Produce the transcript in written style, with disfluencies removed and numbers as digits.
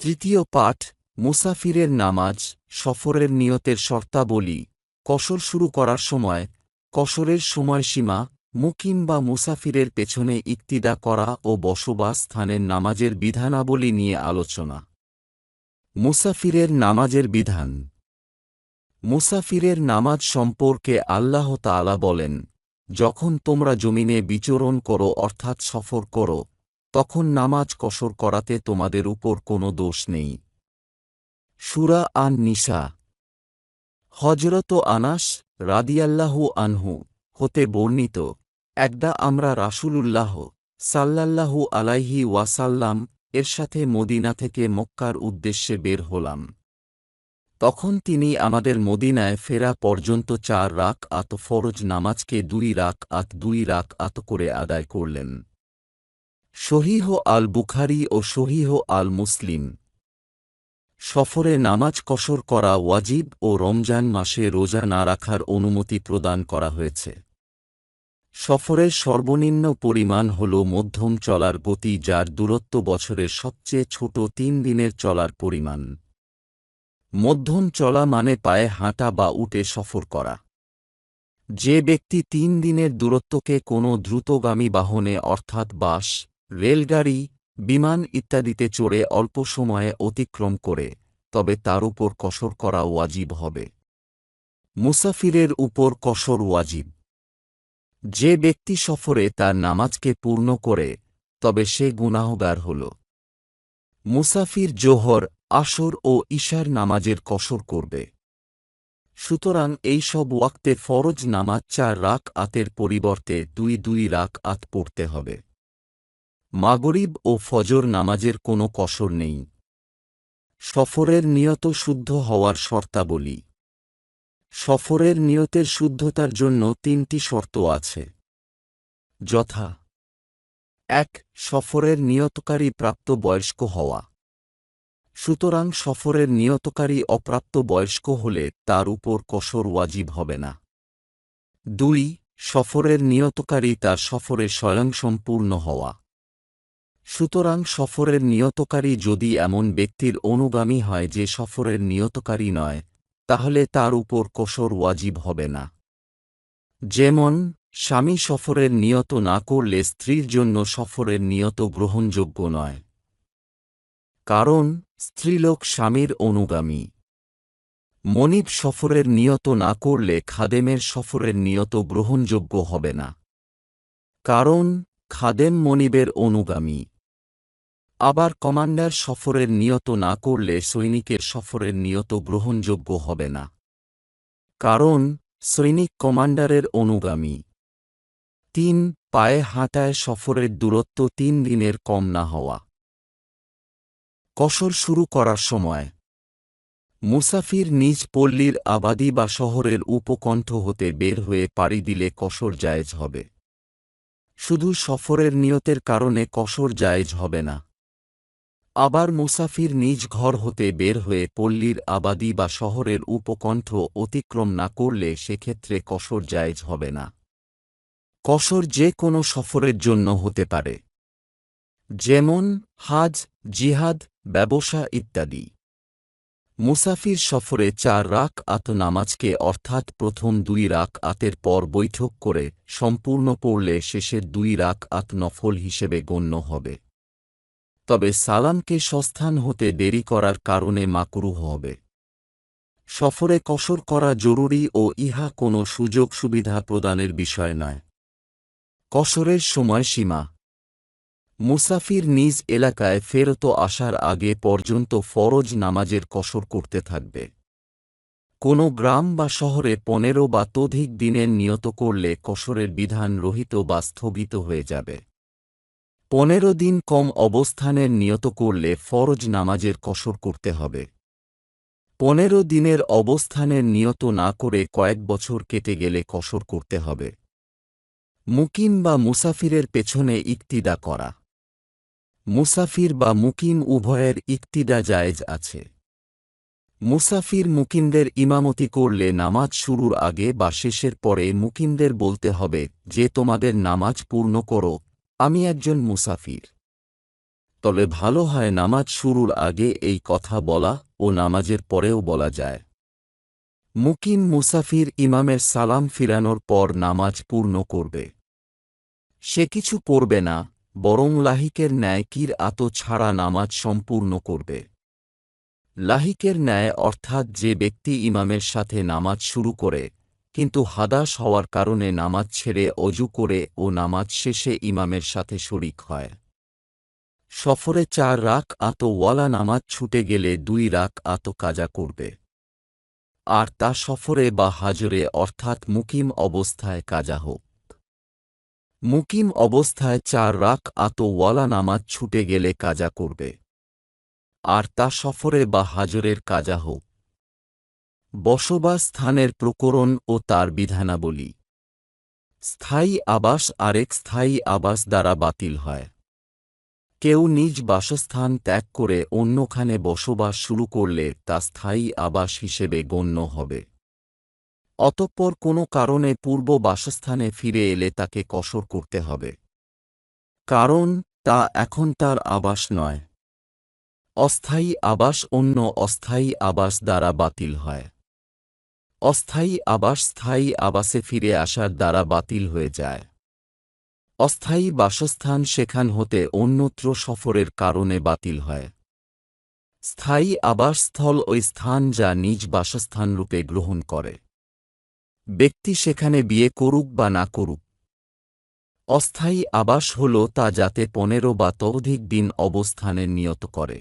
তৃতীয় পাঠ মুসাফিরের নামাজ সফরের নিয়তের শর্তাবলী কসর শুরু করার সময় কসরের সময়সীমা মুকিম বা মুসাফিরের পেছনে ইক্তিদা করা ও বসবাস স্থানের নামাজের বিধানাবলী নিয়ে আলোচনা। মুসাফিরের নামাজের বিধান। মুসাফিরের নামাজ সম্পর্কে আল্লাহ তাআলা বলেন, যখন তোমরা জমিনে বিচরণ করো অর্থাৎ সফর করো, তখন নামাজ কসর করাতে তোমাদের উপর কোনো দোষ নেই। সূরা আন-নিসা। হযরত আনাস রাদিয়াল্লাহু আনহু হতে বর্ণিত, একদা আমরা রাসূলুল্লাহ সাল্লাল্লাহু আলাইহি ওয়াসাল্লাম এর সাথে মদিনা থেকে মক্কার উদ্দেশ্যে বের হলাম। তখন তিনি আমাদের মদিনায় ফেরা পর্যন্ত 4 রাকআত ফরজ নামাজকে 2 রাকআত করে আদায় করলেন। সহিহ আল বুখারী ও সহিহ আল মুসলিম। সফরে নামাজ কসর করা ওয়াজিব ও রমজান মাসে রোজা না রাখার অনুমতি প্রদান করা হয়েছে। সফরের সর্বনিম্ন পরিমাণ হল মধ্যম চলার গতি, যার দূরত্ব বছরের সবচেয়ে ছোট 3 দিনের চলার পরিমাণ। মধ্যম চলা মানে পায়ে হাঁটা বা উটে সফর করা। যে ব্যক্তি 3 দিনের দূরত্বকে কোনো দ্রুতগামী বাহনে অর্থাৎ বাস, রেলগাড়ি, বিমান ইত্যাদিতে চড়ে অল্প সময়ে অতিক্রম করে, তবে তার উপর কসর করা ওয়াজিব হবে। মুসাফিরের উপর কসর ওয়াজিব। যে ব্যক্তি সফরে তার নামাজকে পূর্ণ করে, তবে সে গুনাহগার হল। মুসাফির জোহর, আসর ও ইশার নামাজের কসর করবে। সুতরাং এই সব ওয়াক্তে ফরজ নামাজ 4 রাকআতের পরিবর্তে 2 রাকআত পড়তে হবে। মাগরিব ও ফজর নামাজের কোনো কসর নেই। সফরের নিয়ত শুদ্ধ হওয়ার শর্তাবলী। সফরের নিয়তের শুদ্ধতার জন্য 3টি শর্ত আছে, যথা: 1. সফরের নিয়তকারী প্রাপ্তবয়স্ক হওয়া। সুতরাং সফরের নিয়তকারী অপ্রাপ্ত বয়স্ক হলে তার উপর কসর ওয়াজিব হবে না। 2. সফরের নিয়তকারী তার সফরে স্বয়ংসম্পূর্ণ হওয়া। সুতরাং সফরের নিয়তকারী যদি এমন ব্যক্তির অনুগামী হয় যে সফরের নিয়তকারী নয়, তাহলে তার উপর কসর ওয়াজিব হবে না। যেমন, স্বামী সফরের নিয়ত না করলে স্ত্রীর জন্য সফরের নিয়ত গ্রহণযোগ্য নয়, কারণ স্ত্রীলোক স্বামীর অনুগামী। মনিব সফরের নিয়ত না করলে খাদেমের সফরের নিয়ত গ্রহণযোগ্য হবে না, কারণ খাদেম মনিবের অনুগামী। আবার কমান্ডার সফরের নিয়ত না করলে সৈনিকের সফরের নিয়ত গ্রহণযোগ্য হবে না, কারণ সৈনিক কমান্ডারের অনুগামী। 3. পায়ে হাঁটায় সফরের দূরত্ব 3 দিনের কম না হওয়া। কসর শুরু করার সময় মুসাফির নিজ পল্লীর আবাদি বা শহরের উপকণ্ঠ হতে বের হয়ে পাড়ি দিলে কসর জায়েজ হবে। শুধু সফরের নিয়তের কারণে কসর জায়েজ হবে না। আবার মুসাফির নিজ ঘর হতে বের হয়ে পল্লীর আবাদি বা শহরের উপকণ্ঠ অতিক্রম না করলে সেক্ষেত্রে কসর জায়েজ হবে না। কসর যে কোনো সফরের জন্য হতে পারে, যেমন হাজ, জিহাদ, ব্যবসা ইত্যাদি। মুসাফির সফরে 4 রাকআত নামাজকে অর্থাৎ প্রথম 2 রাকআতের পর বৈঠক করে সম্পূর্ণ পড়লে শেষের 2 রাকআত নফল হিসেবে গণ্য হবে। তবে সালামকে স্বস্থান হতে দেরি করার কারণে মাকরুহ হবে। সফরে কসর করা জরুরি ও ইহা কোনো সুযোগ সুবিধা প্রদানের বিষয় নয়। কসরের সময়সীমা। মুসাফির নিজ এলাকায় ফেরত আসার আগে পর্যন্ত ফরজ নামাজের কসর করতে থাকবে। কোনো গ্রাম বা শহরে 15 বা ততোধিক দিনের নিয়ত করলে কসরের বিধান রহিত বা স্থগিত হয়ে যাবে। 15 দিন কম অবস্থানের নিয়ত করলে ফরজ নামাজের কসর করতে হবে। 15 দিনের অবস্থানের নিয়ত না করে কয়েক বছর কেটে গেলে কসর করতে হবে। মুকিম বা মুসাফিরের পেছনে ইক্তিদা করা। মুসাফির বা মুকিম উভয়ের ইক্তিদা জায়েজ আছে। মুসাফির মুকিমদের ইমামতি করলে নামাজ শুরুর আগে বা শেষের পরে মুকিমদের বলতে হবে যে তোমাদের নামাজ পূর্ণ করো, আমি একজন মুসাফির। তবে ভালো হয় নামাজ শুরুর আগে এই কথা বলা ও নামাজের পরেও বলা যায়। মুকিম মুসাফির ইমামের সালাম ফিরানোর পর নামাজ পূর্ণ করবে। সে কিছু পড়বে না, বরং লাহিকের ন্যায় কিরআত ছাড়া নামাজ সম্পূর্ণ করবে। লাহিকের ন্যায় অর্থাৎ যে ব্যক্তি ইমামের সাথে নামাজ শুরু করে কিন্তু হাদাস হওয়ার কারণে নামাজ ছেড়ে অজু করে ও নামাজ শেষে ইমামের সাথে শরিক হয়। সফরে 4 রাকআত ওয়ালা নামাজ ছুটে গেলে 2 রাকআত কাজা করবে। আর তা সফরে বা হাজরে অর্থাৎ মুকিম অবস্থায় কাজা হোক। মুকিম অবস্থায় 4 রাকআত ওয়ালা নামাজ ছুটে গেলে কাজা করবে। আর তা সফরে বা হাজরের কাজা হোক। বসবাস স্থানের প্রকরণ ও তার বিধানাবলী। স্থায়ী আবাস আরেক স্থায়ী আবাস দ্বারা বাতিল হয়। কেউ নিজ বাসস্থান ত্যাগ করে অন্যখানে বসবাস শুরু করলে তা স্থায়ী আবাস হিসেবে গণ্য হবে। অতঃপর কোনো কারণে পূর্ব বাসস্থানে ফিরে এলে তাকে কসর করতে হবে, কারণ তা এখন তার আবাস নয়। অস্থায়ী আবাস অন্য অস্থায়ী আবাস দ্বারা বাতিল হয়। অস্থায়ী আবাস স্থায়ী আবাসে ফিরে আসার দ্বারা বাতিল হয়ে যায়। অস্থায়ী বাসস্থান সেখান হতে অন্যত্র সফরের কারণে বাতিল হয়। স্থায়ী আবাসস্থল ওই স্থান যা নিজ বাসস্থানরূপে গ্রহণ করে। ব্যক্তি সেখানে বিয়ে করুক বা না করুক। অস্থায়ী আবাস হল তা যাতে 15 বা ততোধিক দিন অবস্থানের নিয়ত করে।